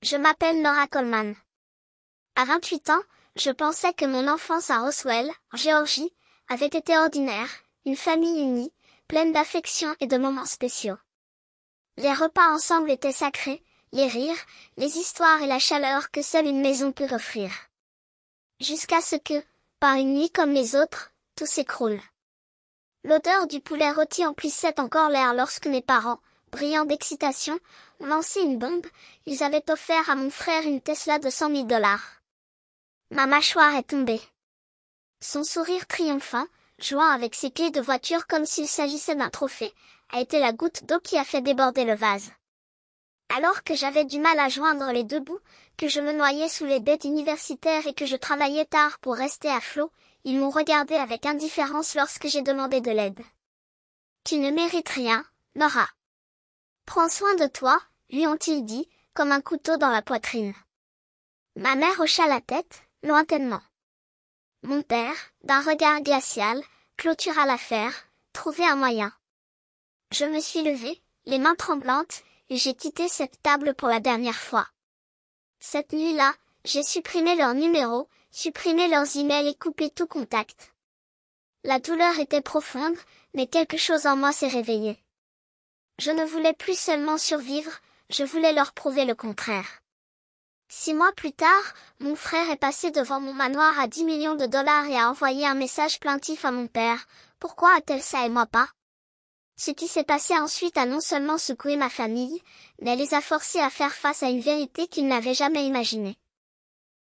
Je m'appelle Nora Coleman. À 28 ans, je pensais que mon enfance à Roswell, en Géorgie, avait été ordinaire, une famille unie, pleine d'affection et de moments spéciaux. Les repas ensemble étaient sacrés, les rires, les histoires et la chaleur que seule une maison peut offrir. Jusqu'à ce que, par une nuit comme les autres, tout s'écroule. L'odeur du poulet rôti emplissait encore l'air lorsque mes parents, brillants d'excitation, ont lancé une bombe. Ils avaient offert à mon frère une Tesla de 100 000 $. Ma mâchoire est tombée. Son sourire triomphant, jouant avec ses clés de voiture comme s'il s'agissait d'un trophée, a été la goutte d'eau qui a fait déborder le vase. Alors que j'avais du mal à joindre les deux bouts, que je me noyais sous les dettes universitaires et que je travaillais tard pour rester à flot, ils m'ont regardé avec indifférence lorsque j'ai demandé de l'aide. Tu ne mérites rien, Nora. Prends soin de toi, lui ont-ils dit, comme un couteau dans la poitrine. Ma mère hocha la tête, lointainement. Mon père, d'un regard glacial, clôtura l'affaire, trouvait un moyen. Je me suis levée, les mains tremblantes, et j'ai quitté cette table pour la dernière fois. Cette nuit-là, j'ai supprimé leur numéro, supprimé leurs emails et coupé tout contact. La douleur était profonde, mais quelque chose en moi s'est réveillé. Je ne voulais plus seulement survivre, je voulais leur prouver le contraire. 6 mois plus tard, mon frère est passé devant mon manoir à 10 millions de dollars et a envoyé un message plaintif à mon père. Pourquoi a-t-elle ça et moi pas? Ce qui s'est passé ensuite a non seulement secoué ma famille, mais les a forcés à faire face à une vérité qu'ils n'avaient jamais imaginée.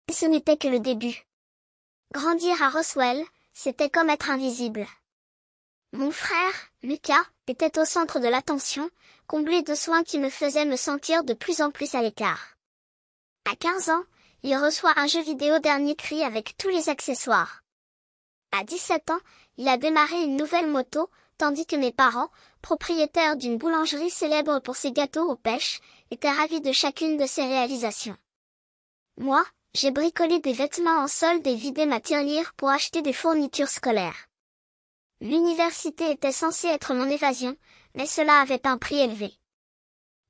Et ce n'était que le début. Grandir à Roswell, c'était comme être invisible. Mon frère, Lucas, était au centre de l'attention, comblé de soins qui me faisaient me sentir de plus en plus à l'écart. À 15 ans, il reçoit un jeu vidéo dernier cri avec tous les accessoires. À 17 ans, il a démarré une nouvelle moto, tandis que mes parents, propriétaires d'une boulangerie célèbre pour ses gâteaux aux pêches, étaient ravis de chacune de ses réalisations. Moi, j'ai bricolé des vêtements en solde et vidé ma tirelire pour acheter des fournitures scolaires. L'université était censée être mon évasion, mais cela avait un prix élevé.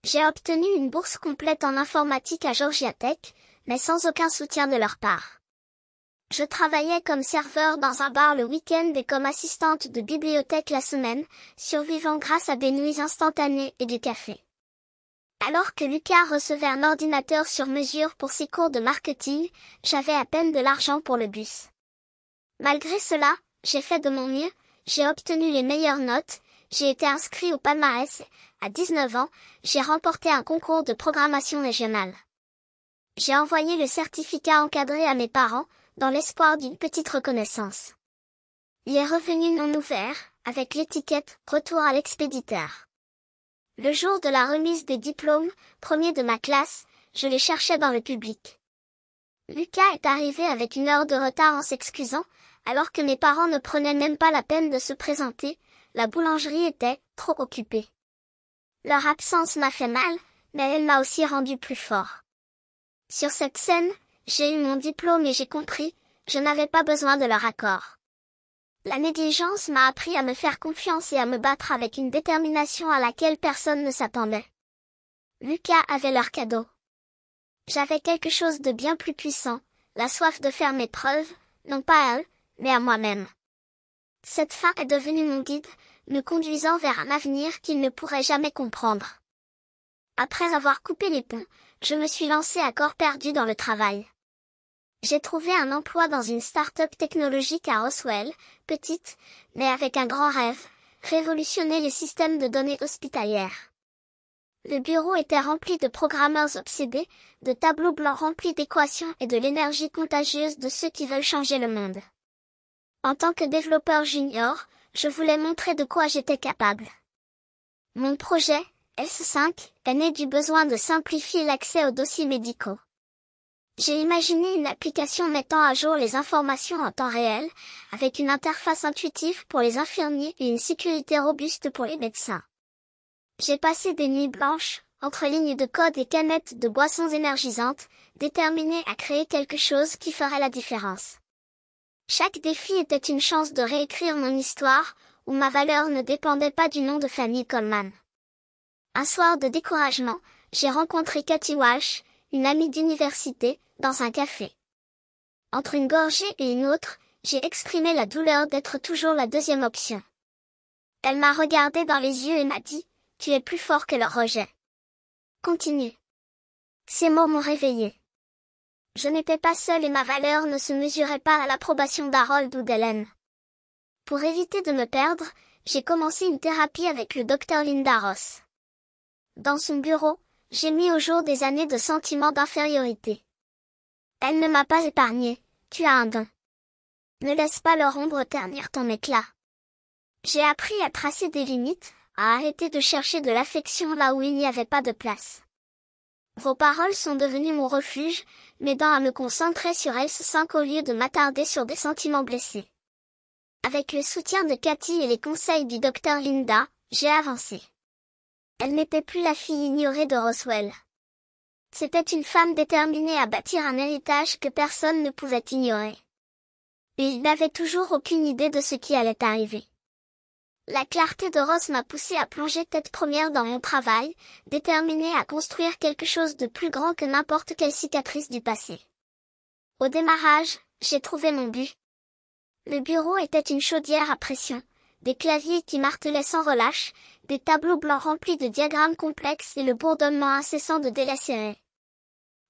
J'ai obtenu une bourse complète en informatique à Georgia Tech, mais sans aucun soutien de leur part. Je travaillais comme serveur dans un bar le week-end et comme assistante de bibliothèque la semaine, survivant grâce à des nuits instantanées et du café. Alors que Lucas recevait un ordinateur sur mesure pour ses cours de marketing, j'avais à peine de l'argent pour le bus. Malgré cela, j'ai fait de mon mieux, j'ai obtenu les meilleures notes, j'ai été inscrit au palmarès. À 19 ans, j'ai remporté un concours de programmation régionale. J'ai envoyé le certificat encadré à mes parents, dans l'espoir d'une petite reconnaissance. Il est revenu non ouvert, avec l'étiquette « Retour à l'expéditeur ». Le jour de la remise des diplômes, premier de ma classe, je les cherchais dans le public. Lucas est arrivé avec 1 heure de retard en s'excusant, alors que mes parents ne prenaient même pas la peine de se présenter, la boulangerie était trop occupée. Leur absence m'a fait mal, mais elle m'a aussi rendu plus fort. Sur cette scène, j'ai eu mon diplôme et j'ai compris, je n'avais pas besoin de leur accord. La négligence m'a appris à me faire confiance et à me battre avec une détermination à laquelle personne ne s'attendait. Lucas avait leur cadeau. J'avais quelque chose de bien plus puissant, la soif de faire mes preuves, non pas à eux, mais à moi-même. Cette fin est devenue mon guide, me conduisant vers un avenir qu'ils ne pourraient jamais comprendre. Après avoir coupé les ponts, je me suis lancée à corps perdu dans le travail. J'ai trouvé un emploi dans une start-up technologique à Roswell, petite, mais avec un grand rêve, révolutionner les systèmes de données hospitalières. Le bureau était rempli de programmeurs obsédés, de tableaux blancs remplis d'équations et de l'énergie contagieuse de ceux qui veulent changer le monde. En tant que développeur junior, je voulais montrer de quoi j'étais capable. Mon projet, S5, est né du besoin de simplifier l'accès aux dossiers médicaux. J'ai imaginé une application mettant à jour les informations en temps réel, avec une interface intuitive pour les infirmiers et une sécurité robuste pour les médecins. J'ai passé des nuits blanches, entre lignes de code et canettes de boissons énergisantes, déterminé à créer quelque chose qui ferait la différence. Chaque défi était une chance de réécrire mon histoire, où ma valeur ne dépendait pas du nom de famille Coleman. Un soir de découragement, j'ai rencontré Cathy Walsh, une amie d'université, dans un café. Entre une gorgée et une autre, j'ai exprimé la douleur d'être toujours la deuxième option. Elle m'a regardé dans les yeux et m'a dit, « Tu es plus fort que le rejet. Continue. » Ces mots m'ont réveillée. Je n'étais pas seule et ma valeur ne se mesurait pas à l'approbation d'Harold ou d'Hélène. Pour éviter de me perdre, j'ai commencé une thérapie avec le docteur Linda Ross. Dans son bureau, j'ai mis au jour des années de sentiments d'infériorité. Elle ne m'a pas épargné, tu as un don. Ne laisse pas leur ombre ternir ton éclat. J'ai appris à tracer des limites, à arrêter de chercher de l'affection là où il n'y avait pas de place. Vos paroles sont devenues mon refuge, m'aidant à me concentrer sur S5 au lieu de m'attarder sur des sentiments blessés. Avec le soutien de Cathy et les conseils du docteur Linda, j'ai avancé. Elle n'était plus la fille ignorée de Roswell. C'était une femme déterminée à bâtir un héritage que personne ne pouvait ignorer. Et il n'avait toujours aucune idée de ce qui allait arriver. La clarté de Ross m'a poussé à plonger tête première dans mon travail, déterminée à construire quelque chose de plus grand que n'importe quelle cicatrice du passé. Au démarrage, j'ai trouvé mon but. Le bureau était une chaudière à pression, des claviers qui martelaient sans relâche, des tableaux blancs remplis de diagrammes complexes et le bourdonnement incessant de délais serrés.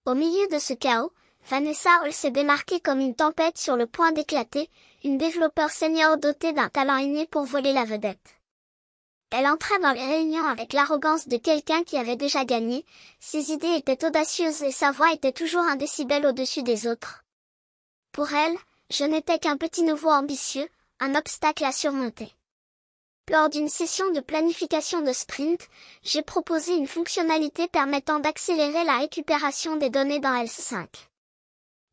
Au milieu de ce chaos, Vanessa Hall s'est démarquée comme une tempête sur le point d'éclater, une développeur senior dotée d'un talent inné pour voler la vedette. Elle entrait dans les réunions avec l'arrogance de quelqu'un qui avait déjà gagné, ses idées étaient audacieuses et sa voix était toujours un décibel au-dessus des autres. Pour elle, je n'étais qu'un petit nouveau ambitieux, un obstacle à surmonter. Lors d'une session de planification de sprint, j'ai proposé une fonctionnalité permettant d'accélérer la récupération des données dans S5.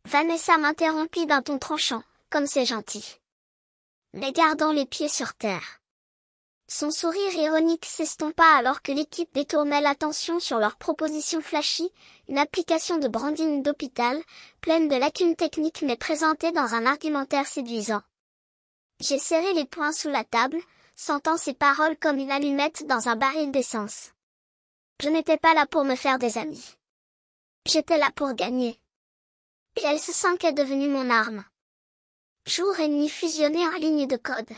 Vanessa m'interrompit d'un ton tranchant, comme c'est gentil. Mais gardons les pieds sur terre. Son sourire ironique s'estompa alors que l'équipe détournait l'attention sur leur proposition flashy, une application de branding d'hôpital, pleine de lacunes techniques mais présentée dans un argumentaire séduisant. J'ai serré les poings sous la table, sentant ces paroles comme une allumette dans un baril d'essence. Je n'étais pas là pour me faire des amis. J'étais là pour gagner. Et S5 est devenue mon arme. Jour et nuit fusionnés en ligne de code.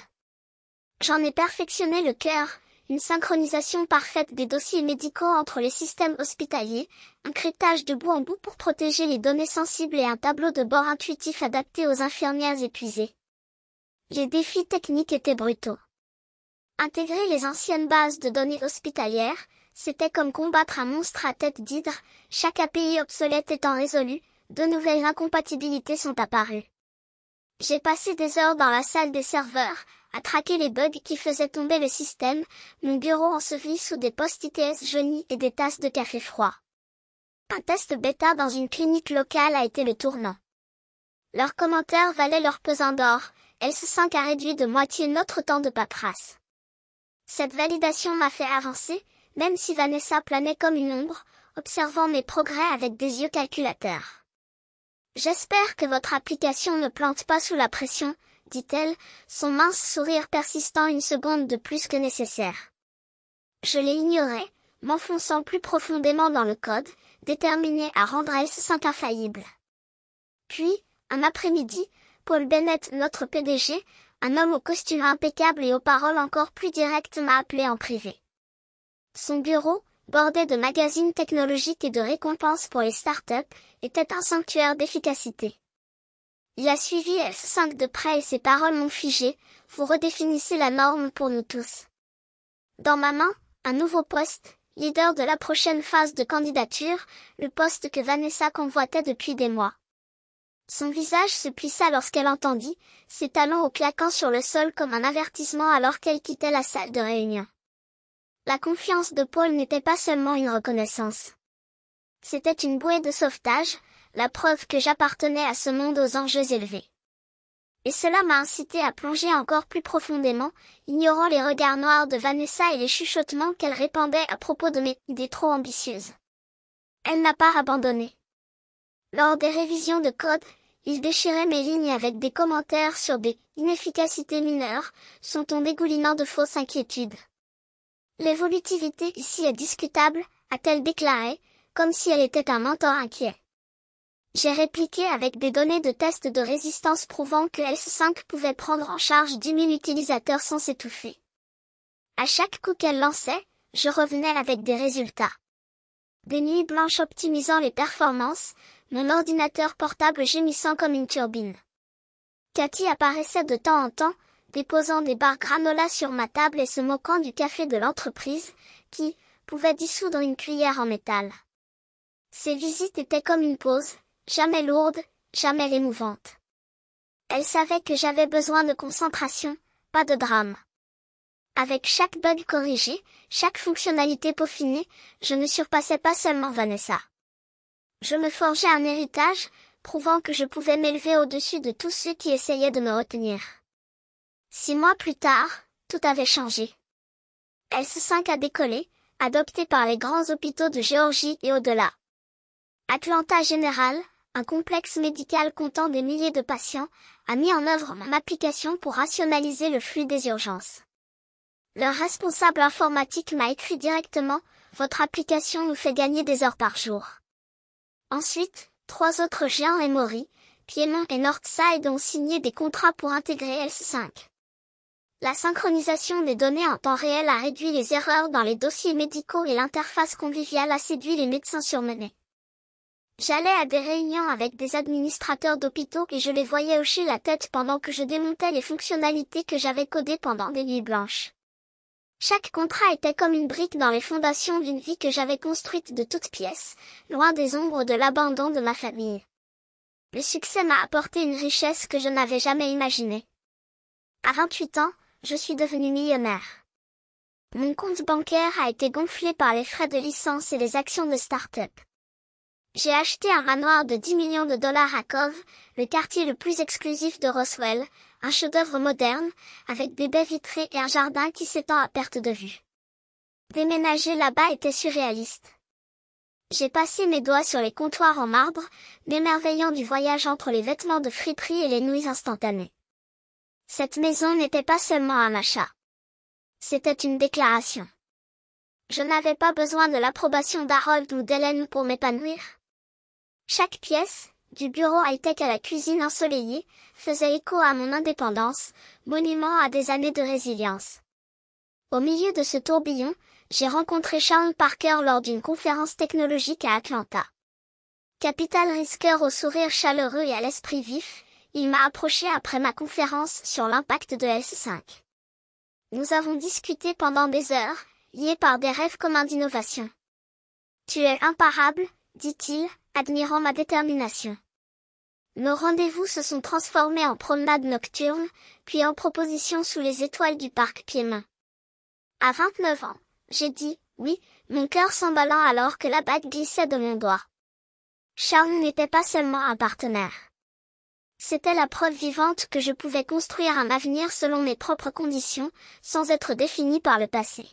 J'en ai perfectionné le cœur, une synchronisation parfaite des dossiers médicaux entre les systèmes hospitaliers, un cryptage de bout en bout pour protéger les données sensibles et un tableau de bord intuitif adapté aux infirmières épuisées. Les défis techniques étaient brutaux. Intégrer les anciennes bases de données hospitalières, c'était comme combattre un monstre à tête d'hydre, chaque API obsolète étant résolue, de nouvelles incompatibilités sont apparues. J'ai passé des heures dans la salle des serveurs, à traquer les bugs qui faisaient tomber le système, mon bureau enseveli sous des post-its jaunis et des tasses de café froid. Un test bêta dans une clinique locale a été le tournant. Leurs commentaires valaient leur pesant d'or, S5 a réduit de moitié notre temps de paperasse. Cette validation m'a fait avancer, même si Vanessa planait comme une ombre, observant mes progrès avec des yeux calculateurs. J'espère que votre application ne plante pas sous la pression, dit-elle, son mince sourire persistant une seconde de plus que nécessaire. Je l'ai ignoré, m'enfonçant plus profondément dans le code, déterminé à rendre S5 infaillible. Puis, un après-midi, Paul Bennett, notre PDG, un homme au costume impeccable et aux paroles encore plus directes, m'a appelé en privé. Son bureau, bordé de magazines technologiques et de récompenses pour les startups, était un sanctuaire d'efficacité. Il a suivi S5 de près et ses paroles m'ont figé, vous redéfinissez la norme pour nous tous. Dans ma main, un nouveau poste, leader de la prochaine phase de candidature, le poste que Vanessa convoitait depuis des mois. Son visage se plissa lorsqu'elle entendit, ses talons au claquant sur le sol comme un avertissement alors qu'elle quittait la salle de réunion. La confiance de Paul n'était pas seulement une reconnaissance. C'était une bouée de sauvetage, la preuve que j'appartenais à ce monde aux enjeux élevés. Et cela m'a incité à plonger encore plus profondément, ignorant les regards noirs de Vanessa et les chuchotements qu'elle répandait à propos de mes idées trop ambitieuses. Elle n'a pas abandonné. Lors des révisions de code, il déchirait mes lignes avec des commentaires sur des inefficacités mineures, son ton dégoulinant de fausses inquiétudes. L'évolutivité ici est discutable, a-t-elle déclaré, comme si elle était un mentor inquiet. J'ai répliqué avec des données de tests de résistance prouvant que S5 pouvait prendre en charge 10 000 utilisateurs sans s'étouffer. À chaque coup qu'elle lançait, je revenais avec des résultats. Des nuits blanches optimisant les performances, mon ordinateur portable gémissant comme une turbine. Cathy apparaissait de temps en temps, déposant des barres granola sur ma table et se moquant du café de l'entreprise, qui pouvait dissoudre une cuillère en métal. Ces visites étaient comme une pause, jamais lourde, jamais émouvante. Elle savait que j'avais besoin de concentration, pas de drame. Avec chaque bug corrigé, chaque fonctionnalité peaufinée, je ne surpassais pas seulement Vanessa. Je me forgeais un héritage, prouvant que je pouvais m'élever au-dessus de tous ceux qui essayaient de me retenir. 6 mois plus tard, tout avait changé. S5 a décollé, adopté par les grands hôpitaux de Géorgie et au-delà. Atlanta General, un complexe médical comptant des milliers de patients, a mis en œuvre mon application pour rationaliser le flux des urgences. Leur responsable informatique m'a écrit directement, « Votre application nous fait gagner des heures par jour. » Ensuite, 3 autres géants Emory, Piedmont et Northside ont signé des contrats pour intégrer S5. La synchronisation des données en temps réel a réduit les erreurs dans les dossiers médicaux et l'interface conviviale a séduit les médecins surmenés. J'allais à des réunions avec des administrateurs d'hôpitaux et je les voyais hocher la tête pendant que je démontais les fonctionnalités que j'avais codées pendant des nuits blanches. Chaque contrat était comme une brique dans les fondations d'une vie que j'avais construite de toutes pièces, loin des ombres de l'abandon de ma famille. Le succès m'a apporté une richesse que je n'avais jamais imaginée. À 28 ans, je suis devenue millionnaire. Mon compte bancaire a été gonflé par les frais de licence et les actions de start-up. J'ai acheté un manoir de 10 millions de dollars à Cove, le quartier le plus exclusif de Roswell, un chef-d'œuvre moderne, avec des baies vitrées et un jardin qui s'étend à perte de vue. Déménager là-bas était surréaliste. J'ai passé mes doigts sur les comptoirs en marbre, m'émerveillant du voyage entre les vêtements de friperie et les nouilles instantanées. Cette maison n'était pas seulement un achat. C'était une déclaration. Je n'avais pas besoin de l'approbation d'Harold ou d'Hélène pour m'épanouir. Chaque pièce, du bureau high-tech à la cuisine ensoleillée, faisait écho à mon indépendance, monument à des années de résilience. Au milieu de ce tourbillon, j'ai rencontré Charles Parker lors d'une conférence technologique à Atlanta. Capital risqueur au sourire chaleureux et à l'esprit vif, il m'a approché après ma conférence sur l'impact de S5. Nous avons discuté pendant des heures, liés par des rêves communs d'innovation. Tu es imparable, dit-il, admirant ma détermination. Nos rendez-vous se sont transformés en promenades nocturnes, puis en propositions sous les étoiles du parc Piedmont. À 29 ans, j'ai dit « oui », mon cœur s'emballant alors que la bague glissait de mon doigt. Charles n'était pas seulement un partenaire. C'était la preuve vivante que je pouvais construire un avenir selon mes propres conditions, sans être défini par le passé.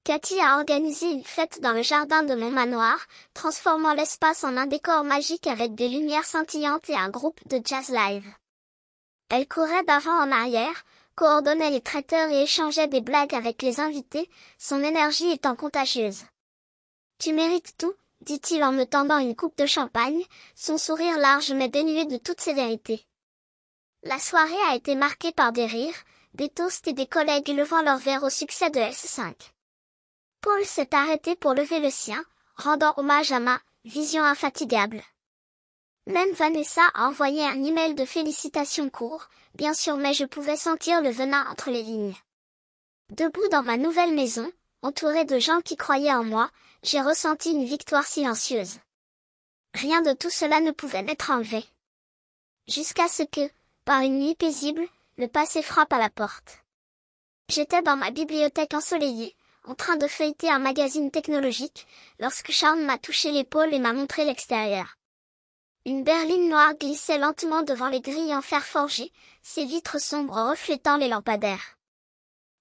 Cathy a organisé une fête dans le jardin de mon manoir, transformant l'espace en un décor magique avec des lumières scintillantes et un groupe de jazz live. Elle courait d'avant en arrière, coordonnait les traiteurs et échangeait des blagues avec les invités, son énergie étant contagieuse. « Tu mérites tout », dit-il en me tendant une coupe de champagne, son sourire large mais dénué de toute sévérité. La soirée a été marquée par des rires, des toasts et des collègues levant leur verre au succès de S5. Paul s'est arrêté pour lever le sien, rendant hommage à ma vision infatigable. Même Vanessa a envoyé un email de félicitations court, bien sûr, mais je pouvais sentir le venin entre les lignes. Debout dans ma nouvelle maison, entouré de gens qui croyaient en moi, j'ai ressenti une victoire silencieuse. Rien de tout cela ne pouvait m'être enlevé. Jusqu'à ce que, par une nuit paisible, le passé frappe à la porte. J'étais dans ma bibliothèque ensoleillée, en train de feuilleter un magazine technologique, lorsque Charles m'a touché l'épaule et m'a montré l'extérieur. Une berline noire glissait lentement devant les grilles en fer forgé, ses vitres sombres reflétant les lampadaires.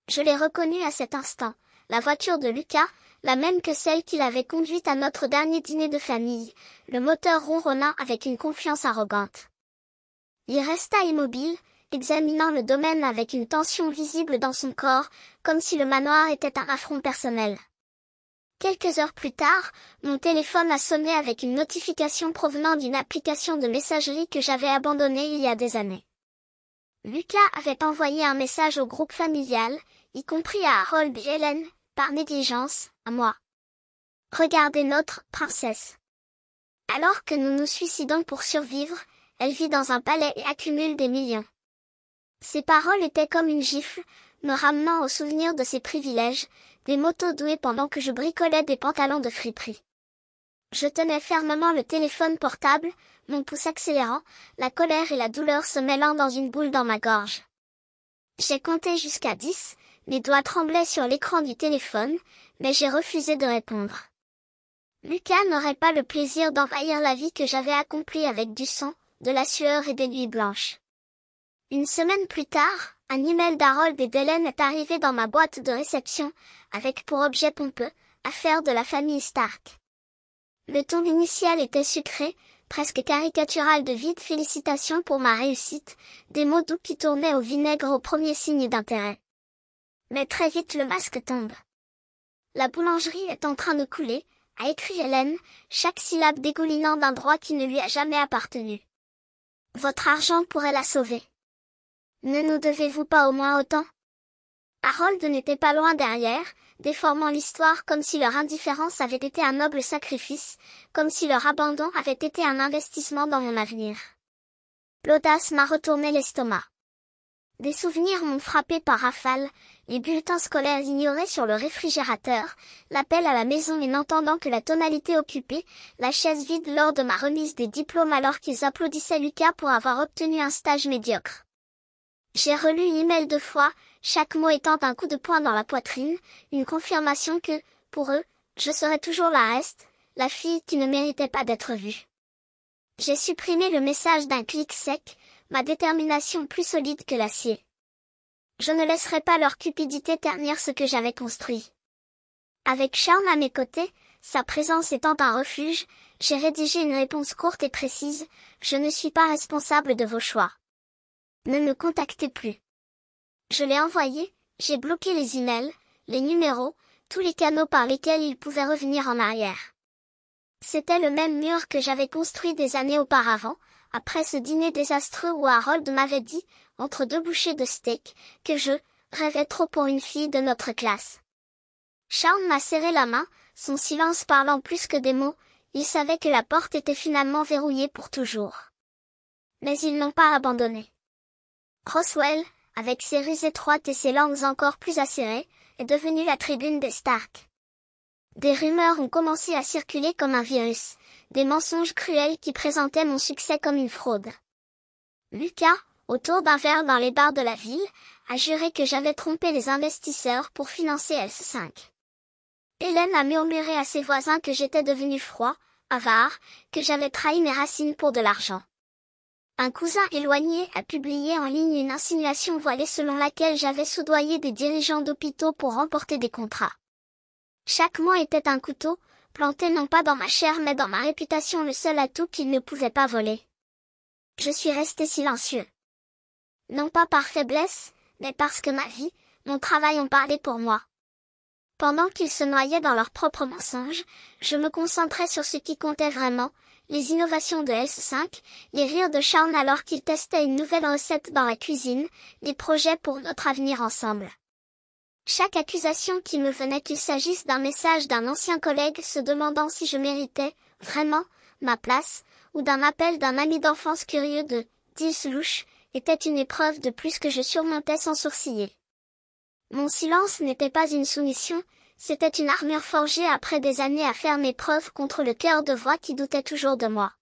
Je l'ai reconnue à cet instant, la voiture de Lucas, la même que celle qui l'avait conduite à notre dernier dîner de famille, le moteur ronronnant avec une confiance arrogante. Il resta immobile, examinant le domaine avec une tension visible dans son corps, comme si le manoir était un affront personnel. « Quelques heures plus tard, mon téléphone a sonné avec une notification provenant d'une application de messagerie que j'avais abandonnée il y a des années. Lucas avait envoyé un message au groupe familial, y compris à Harold et Hélène, par négligence, à moi. Regardez notre princesse. Alors que nous nous suicidons pour survivre, elle vit dans un palais et accumule des millions. Ces paroles étaient comme une gifle, me ramenant au souvenir de ses privilèges, des motos douées pendant que je bricolais des pantalons de friperie. Je tenais fermement le téléphone portable, mon pouce accélérant, la colère et la douleur se mêlant dans une boule dans ma gorge. J'ai compté jusqu'à 10, mes doigts tremblaient sur l'écran du téléphone, mais j'ai refusé de répondre. Lucas n'aurait pas le plaisir d'envahir la vie que j'avais accomplie avec du sang, de la sueur et des nuits blanches. Une semaine plus tard, un email d'Harold et d'Hélène est arrivé dans ma boîte de réception, avec pour objet pompeux, affaire de la famille Stark. Le ton initial était sucré, presque caricatural de vides félicitations pour ma réussite, des mots doux qui tournaient au vinaigre au premier signe d'intérêt. Mais très vite le masque tombe. La boulangerie est en train de couler, a écrit Hélène, chaque syllabe dégoulinant d'un droit qui ne lui a jamais appartenu. Votre argent pourrait la sauver. Ne nous devez-vous pas au moins autant? Harold n'était pas loin derrière, déformant l'histoire comme si leur indifférence avait été un noble sacrifice, comme si leur abandon avait été un investissement dans mon avenir. L'audace m'a retourné l'estomac. Des souvenirs m'ont frappé par rafale, les bulletins scolaires ignorés sur le réfrigérateur, l'appel à la maison et n'entendant que la tonalité occupée, la chaise vide lors de ma remise des diplômes alors qu'ils applaudissaient Lucas pour avoir obtenu un stage médiocre. J'ai relu l'email 2 fois, chaque mot étant un coup de poing dans la poitrine, une confirmation que, pour eux, je serais toujours la reste, la fille qui ne méritait pas d'être vue. J'ai supprimé le message d'un clic sec, ma détermination plus solide que l'acier. Je ne laisserai pas leur cupidité ternir ce que j'avais construit. Avec Charles à mes côtés, sa présence étant un refuge, j'ai rédigé une réponse courte et précise, je ne suis pas responsable de vos choix. Ne me contactez plus. Je l'ai envoyé, j'ai bloqué les emails, les numéros, tous les canaux par lesquels il pouvait revenir en arrière. C'était le même mur que j'avais construit des années auparavant, après ce dîner désastreux où Harold m'avait dit, entre 2 bouchées de steak, que je rêvais trop pour une fille de notre classe. Charles m'a serré la main, son silence parlant plus que des mots, il savait que la porte était finalement verrouillée pour toujours. Mais ils n'ont pas abandonné. Roswell, avec ses rues étroites et ses langues encore plus acérées, est devenue la tribune des Stark. Des rumeurs ont commencé à circuler comme un virus, des mensonges cruels qui présentaient mon succès comme une fraude. Lucas, autour d'un verre dans les bars de la ville, a juré que j'avais trompé les investisseurs pour financer S5. Hélène a murmuré à ses voisins que j'étais devenu froid, avare, que j'avais trahi mes racines pour de l'argent. Un cousin éloigné a publié en ligne une insinuation voilée selon laquelle j'avais soudoyé des dirigeants d'hôpitaux pour remporter des contrats. Chaque mot était un couteau, planté non pas dans ma chair mais dans ma réputation, le seul atout qu'ils ne pouvaient pas voler. Je suis resté silencieux. Non pas par faiblesse, mais parce que ma vie, mon travail ont parlé pour moi. Pendant qu'ils se noyaient dans leurs propres mensonges, je me concentrais sur ce qui comptait vraiment, les innovations de S5, les rires de Charles alors qu'il testait une nouvelle recette dans la cuisine, les projets pour notre avenir ensemble. Chaque accusation qui me venait qu'il s'agisse d'un message d'un ancien collègue se demandant si je méritais, vraiment, ma place, ou d'un appel d'un ami d'enfance curieux de « Dils louche », était une épreuve de plus que je surmontais sans sourciller. Mon silence n'était pas une soumission, c'était une armure forgée après des années à faire mes preuves contre le cœur de voix qui doutait toujours de moi.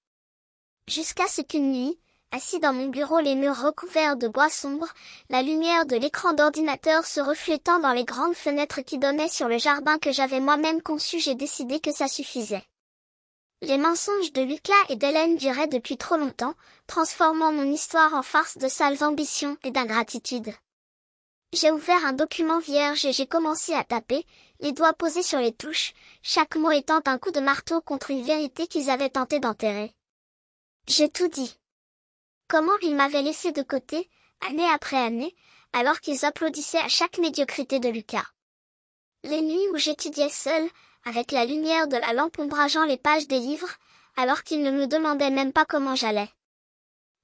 Jusqu'à ce qu'une nuit, assis dans mon bureau les murs recouverts de bois sombre, la lumière de l'écran d'ordinateur se reflétant dans les grandes fenêtres qui donnaient sur le jardin que j'avais moi-même conçu, j'ai décidé que ça suffisait. Les mensonges de Lucas et d'Hélène duraient depuis trop longtemps, transformant mon histoire en farce de sales ambitions et d'ingratitude. J'ai ouvert un document vierge et j'ai commencé à taper, les doigts posés sur les touches, chaque mot étant un coup de marteau contre une vérité qu'ils avaient tenté d'enterrer. J'ai tout dit. Comment ils m'avaient laissé de côté, année après année, alors qu'ils applaudissaient à chaque médiocrité de Lucas. Les nuits où j'étudiais seule, avec la lumière de la lampe ombrageant les pages des livres, alors qu'ils ne me demandaient même pas comment j'allais.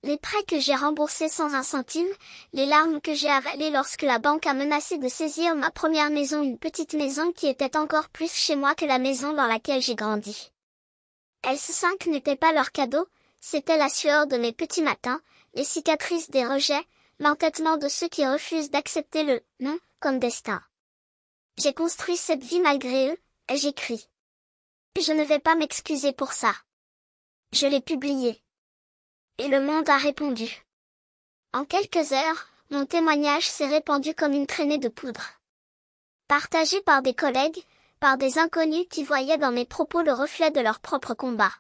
Les prêts que j'ai remboursés sans un centime, les larmes que j'ai avalées lorsque la banque a menacé de saisir ma première maison, une petite maison qui était encore plus chez moi que la maison dans laquelle j'ai grandi. S5 n'était pas leur cadeau, c'était la sueur de mes petits matins, les cicatrices des rejets, l'entêtement de ceux qui refusent d'accepter le « non » comme destin. J'ai construit cette vie malgré eux, et j'écris. Je ne vais pas m'excuser pour ça. Je l'ai publié. Et le monde a répondu. En quelques heures, mon témoignage s'est répandu comme une traînée de poudre. Partagé par des collègues, par des inconnus qui voyaient dans mes propos le reflet de leur propre combat.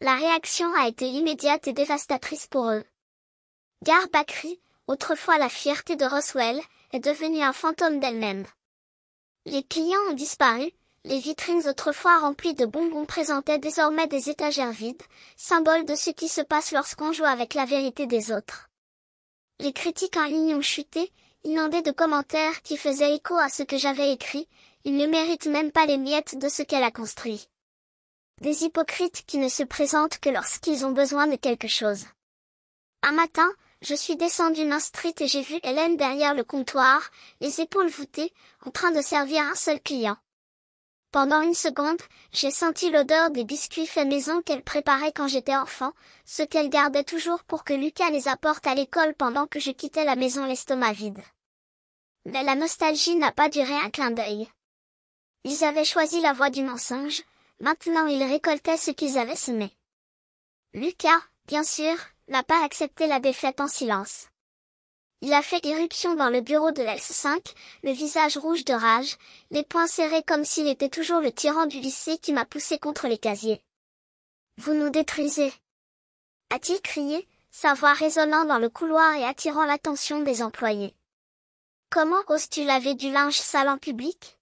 La réaction a été immédiate et dévastatrice pour eux. Gar Bakri, autrefois la fierté de Roswell, est devenue un fantôme d'elle-même. Les clients ont disparu, les vitrines autrefois remplies de bonbons présentaient désormais des étagères vides, symbole de ce qui se passe lorsqu'on joue avec la vérité des autres. Les critiques en ligne ont chuté, inondées de commentaires qui faisaient écho à ce que j'avais écrit, ils ne méritent même pas les miettes de ce qu'elle a construit. Des hypocrites qui ne se présentent que lorsqu'ils ont besoin de quelque chose. Un matin, je suis descendue Main Street et j'ai vu Hélène derrière le comptoir, les épaules voûtées, en train de servir un seul client. Pendant une seconde, j'ai senti l'odeur des biscuits faits maison qu'elle préparait quand j'étais enfant, ceux qu'elle gardait toujours pour que Lucas les apporte à l'école pendant que je quittais la maison l'estomac vide. Mais la nostalgie n'a pas duré un clin d'œil. Ils avaient choisi la voie du mensonge, maintenant ils récoltaient ce qu'ils avaient semé. Lucas, bien sûr, n'a pas accepté la défaite en silence. Il a fait irruption dans le bureau de l'S5, le visage rouge de rage, les poings serrés comme s'il était toujours le tyran du lycée qui m'a poussé contre les casiers. « Vous nous détruisez !» a-t-il crié, sa voix résonnant dans le couloir et attirant l'attention des employés. « Comment oses-tu laver du linge sale en public ?»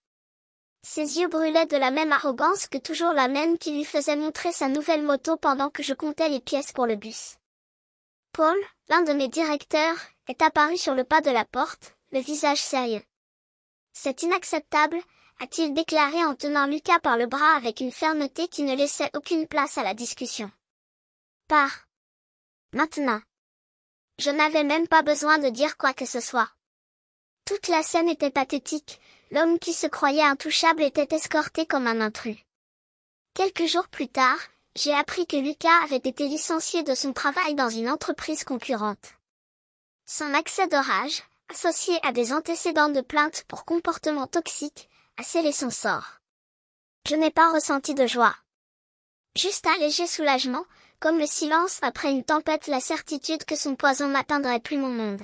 Ses yeux brûlaient de la même arrogance que toujours la même qui lui faisait montrer sa nouvelle moto pendant que je comptais les pièces pour le bus. Paul, l'un de mes directeurs, est apparu sur le pas de la porte, le visage sérieux. « C'est inacceptable », a-t-il déclaré en tenant Lucas par le bras avec une fermeté qui ne laissait aucune place à la discussion. « Pars. Maintenant. » Je n'avais même pas besoin de dire quoi que ce soit. Toute la scène était pathétique, l'homme qui se croyait intouchable était escorté comme un intrus. Quelques jours plus tard, j'ai appris que Lucas avait été licencié de son travail dans une entreprise concurrente. Son accès de rage, associé à des antécédents de plainte pour comportement toxique, a scellé son sort. Je n'ai pas ressenti de joie. Juste un léger soulagement, comme le silence après une tempête, la certitude que son poison n'atteindrait plus mon monde.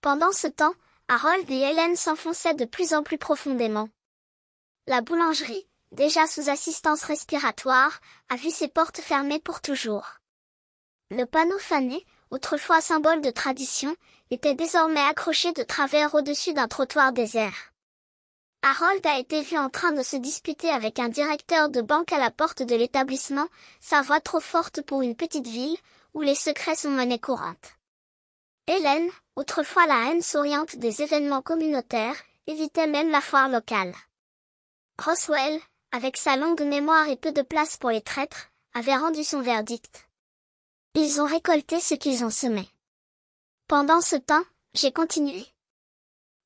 Pendant ce temps, Harold et Hélène s'enfonçaient de plus en plus profondément. La boulangerie, déjà sous assistance respiratoire, a vu ses portes fermées pour toujours. Le panneau fané, autrefois symbole de tradition, était désormais accroché de travers au-dessus d'un trottoir désert. Harold a été vu en train de se disputer avec un directeur de banque à la porte de l'établissement, sa voix trop forte pour une petite ville, où les secrets sont monnaie courante. Hélène, autrefois la haine souriante des événements communautaires, évitait même la foire locale. Roswell, avec sa longue mémoire et peu de place pour les traîtres, avait rendu son verdict. Ils ont récolté ce qu'ils ont semé. Pendant ce temps, j'ai continué.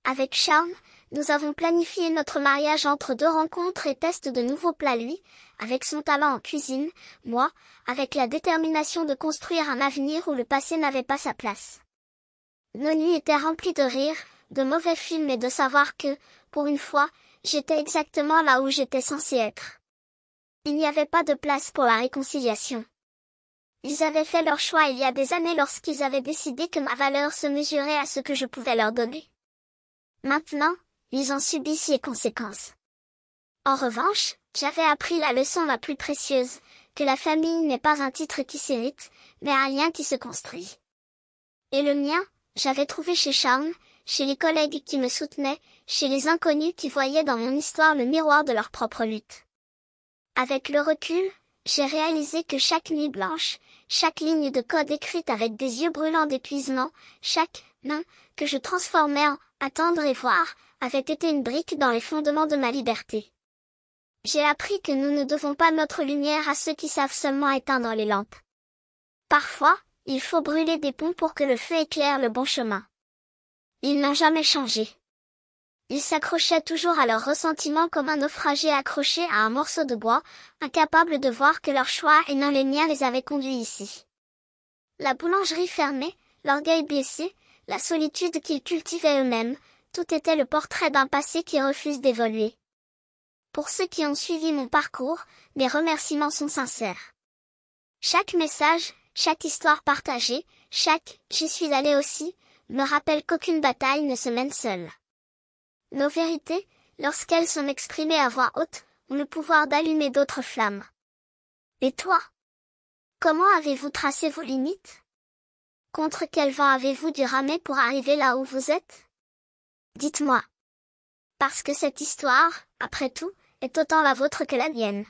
Avec Charles, nous avons planifié notre mariage entre 2 rencontres et tests de nouveaux plats, lui, avec son talent en cuisine, moi, avec la détermination de construire un avenir où le passé n'avait pas sa place. Nos nuits étaient remplies de rires, de mauvais films et de savoir que, pour une fois, j'étais exactement là où j'étais censée être. Il n'y avait pas de place pour la réconciliation. Ils avaient fait leur choix il y a des années lorsqu'ils avaient décidé que ma valeur se mesurait à ce que je pouvais leur donner. Maintenant, ils en subissent les conséquences. En revanche, j'avais appris la leçon la plus précieuse, que la famille n'est pas un titre qui s'hérite, mais un lien qui se construit. Et le mien, j'avais trouvé chez Charles, chez les collègues qui me soutenaient, chez les inconnus qui voyaient dans mon histoire le miroir de leur propre lutte. Avec le recul, j'ai réalisé que chaque nuit blanche, chaque ligne de code écrite avec des yeux brûlants d'épuisement, chaque « non » que je transformais en « attendre et voir » avait été une brique dans les fondements de ma liberté. J'ai appris que nous ne devons pas notre lumière à ceux qui savent seulement éteindre les lampes. Parfois, il faut brûler des ponts pour que le feu éclaire le bon chemin. Ils n'ont jamais changé. Ils s'accrochaient toujours à leur ressentiment comme un naufragé accroché à un morceau de bois, incapable de voir que leur choix et non les miens les avaient conduits ici. La boulangerie fermée, l'orgueil blessé, la solitude qu'ils cultivaient eux-mêmes, tout était le portrait d'un passé qui refuse d'évoluer. Pour ceux qui ont suivi mon parcours, mes remerciements sont sincères. Chaque message, chaque histoire partagée, chaque « j'y suis allé aussi » me rappelle qu'aucune bataille ne se mène seule. Nos vérités, lorsqu'elles sont exprimées à voix haute, ont le pouvoir d'allumer d'autres flammes. Et toi? Comment avez-vous tracé vos limites? Contre quel vent avez-vous dû ramer pour arriver là où vous êtes? Dites-moi. Parce que cette histoire, après tout, est autant la vôtre que la mienne.